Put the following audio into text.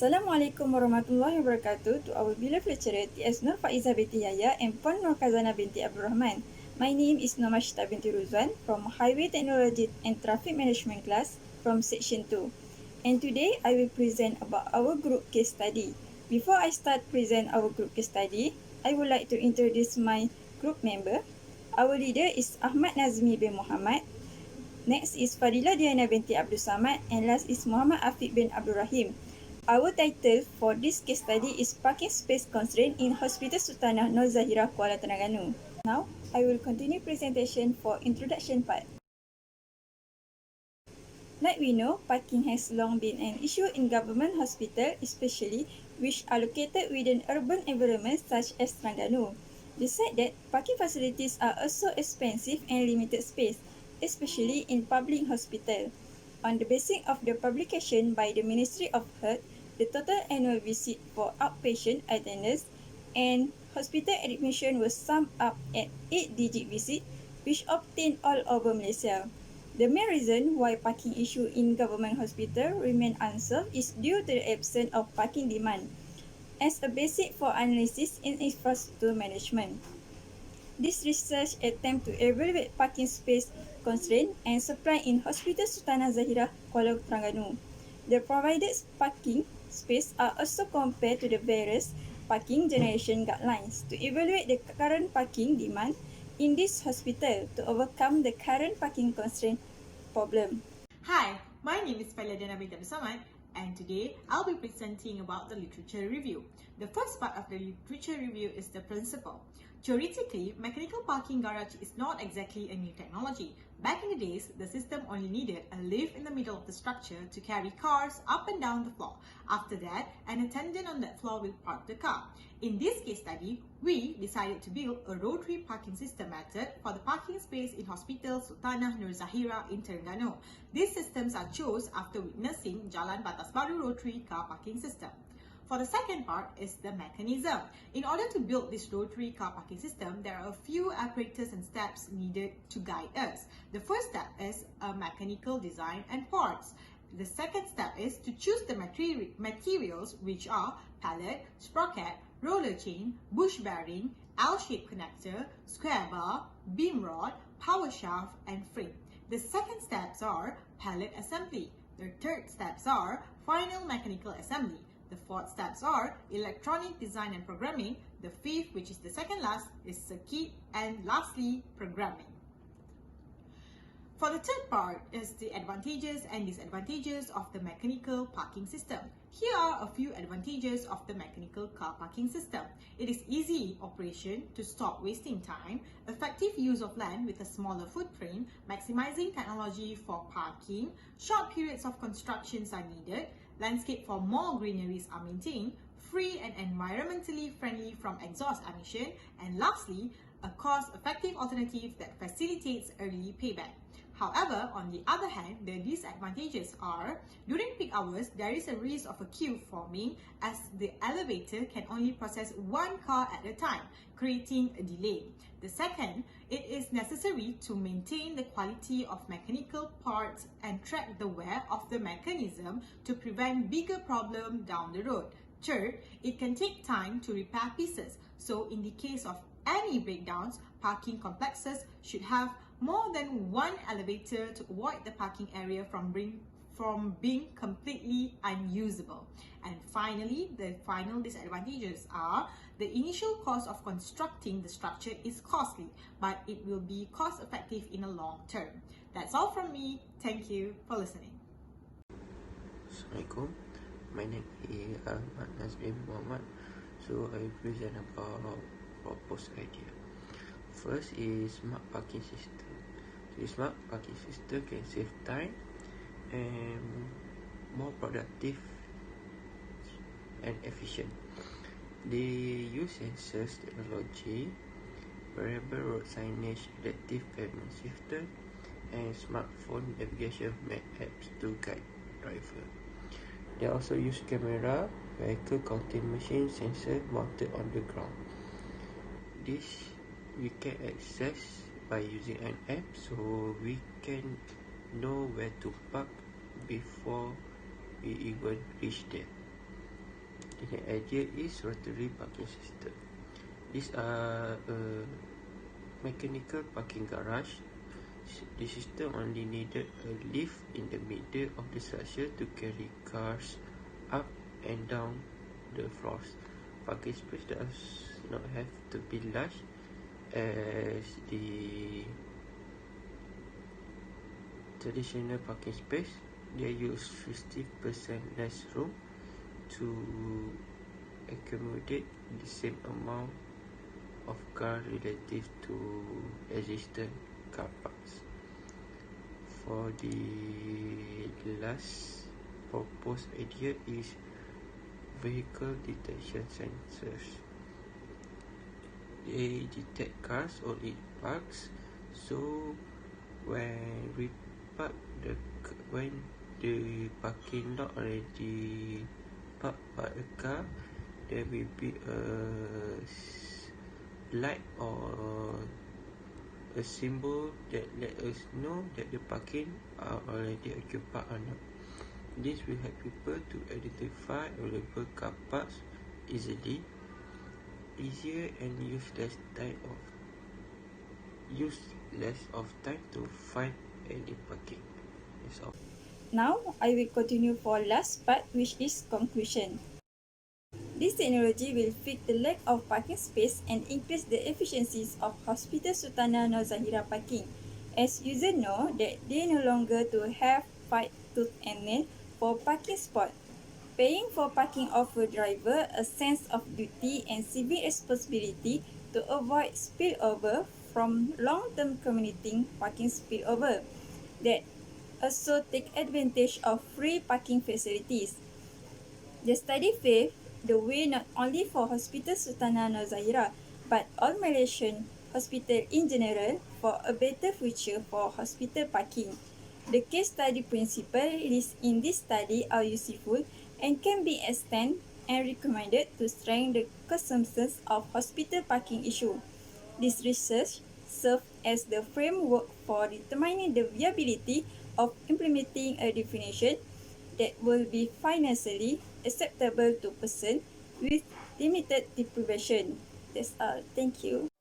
Assalamualaikum warahmatullahi wabarakatuh to our beloved lecturer T.S. Nur Faizah binti Yahya and Puan Nur Khazanah binti Abdul Rahman. My name is Nomashita binti Ruzwan from Highway Technology and Traffic Management class from Section 2. And today I will present about our group case study. Before I start present our group case study, I would like to introduce my group member. Our leader is Ahmad Nazmi bin Muhammad. Next is Fadila Diana binti Abdul Samad and last is Muhammad Afiq bin Abdul Rahim. Our title for this case study is Parking Space Constraint in Hospital Sultanah Zahirah, Kuala, Terengganu. Now, I will continue presentation for introduction part. Like we know, parking has long been an issue in government hospitals, especially which are located within urban environments such as Terengganu. Besides that, parking facilities are also expensive and limited space, especially in public hospitals. On the basis of the publication by the Ministry of Health, the total annual visit for outpatient attendance and hospital admission was summed up at 8-digit visit, which obtained all over Malaysia. The main reason why parking issue in government hospital remain unsolved is due to the absence of parking demand as a basis for analysis in infrastructure management. This research attempt to evaluate parking space constraint and supply in Hospital Sultanah Zahirah, Kuala, Terengganu. The provided parking space are also compared to the various parking generation guidelines to evaluate the current parking demand in this hospital to overcome the current parking constraint problem. Hi, my name is Sultanah binti Abdul Samad and today I'll be presenting about the literature review. The first part of the literature review is the principle. Theoretically, mechanical parking garage is not exactly a new technology. Back in the days, the system only needed a lift in the middle of the structure to carry cars up and down the floor. After that, an attendant on that floor will park the car. In this case study, we decided to build a rotary parking system method for the parking space in Hospital Sultanah Zahirah in Terengganu. These systems are chosen after witnessing Jalan Batas Baru rotary car parking system. For the second part is the mechanism. In order to build this rotary car parking system, there are a few apparatus and steps needed to guide us. The first step is a mechanical design and parts. The second step is to choose the materials, which are pallet, sprocket, roller chain, bush bearing, L-shaped connector, square bar, beam rod, power shaft, and frame. The second steps are pallet assembly. The third steps are final mechanical assembly. The fourth steps are electronic design and programming. The fifth, which is the second last, is circuit, and lastly, programming. For the third part is the advantages and disadvantages of the mechanical parking system. Here are a few advantages of the mechanical car parking system. It is easy operation to stop wasting time, effective use of land with a smaller footprint, maximizing technology for parking, short periods of constructions are needed, landscape for more greeneries are maintained, free and environmentally friendly from exhaust emission, and lastly, a cost-effective alternative that facilitates early payback. However, on the other hand, the disadvantages are, during peak hours, there is a risk of a queue forming as the elevator can only process one car at a time, creating a delay. The second, it is necessary to maintain the quality of mechanical parts and track the wear of the mechanism to prevent bigger problems down the road. Third, it can take time to repair pieces. So in the case of any breakdowns, parking complexes should have more than one elevator to avoid the parking area from being completely unusable. And finally, the final disadvantages are the initial cost of constructing the structure is costly, but it will be cost effective in the long term. That's all from me. Thank you for listening. Assalamualaikum. My name is Ahmad Nazmi Muhammad. So I present about proposed idea. First is smart parking system. The smart parking system can save time and more productive and efficient. They use sensors technology, variable road signage, adaptive payment system, and smartphone navigation map apps to guide driver. They also use camera, vehicle counting machine sensor mounted on the ground. This we can access by using an app, so we can know where to park before we even reach there. The idea is rotary parking system. These are a mechanical parking garage. The system only needed a lift in the middle of the structure to carry cars up and down the floors. Parking space does not have to be large, as the traditional parking space. They use 50% less room to accommodate the same amount of car relative to existing car parks. For the last proposed idea is vehicle detection sensors. They detect cars or it parks, so when the parking lot already parked by a car, there will be a light or a symbol that let us know that the parking are already occupied or not. This will help people to identify available car parks easier and use less time to find any parking. That's all. Now, I will continue for last part, which is conclusion. This technology will fix the lack of parking space and increase the efficiencies of Hospital Sultanah Zahirah parking, as users know that they no longer to have fight tooth and nail for parking spot. Paying for parking offers driver a sense of duty and civic responsibility to avoid spillover from long-term commuting parking spillover that also take advantage of free parking facilities. The study paved the way not only for Hospital Sultanah Zahirah but all Malaysian hospitals in general for a better future for hospital parking. The case study principles in this study are useful and can be extended and recommended to strengthen the consumption of hospital parking issue. This research serves as the framework for determining the viability of implementing a definition that will be financially acceptable to persons with limited deprivation. That's all. Thank you.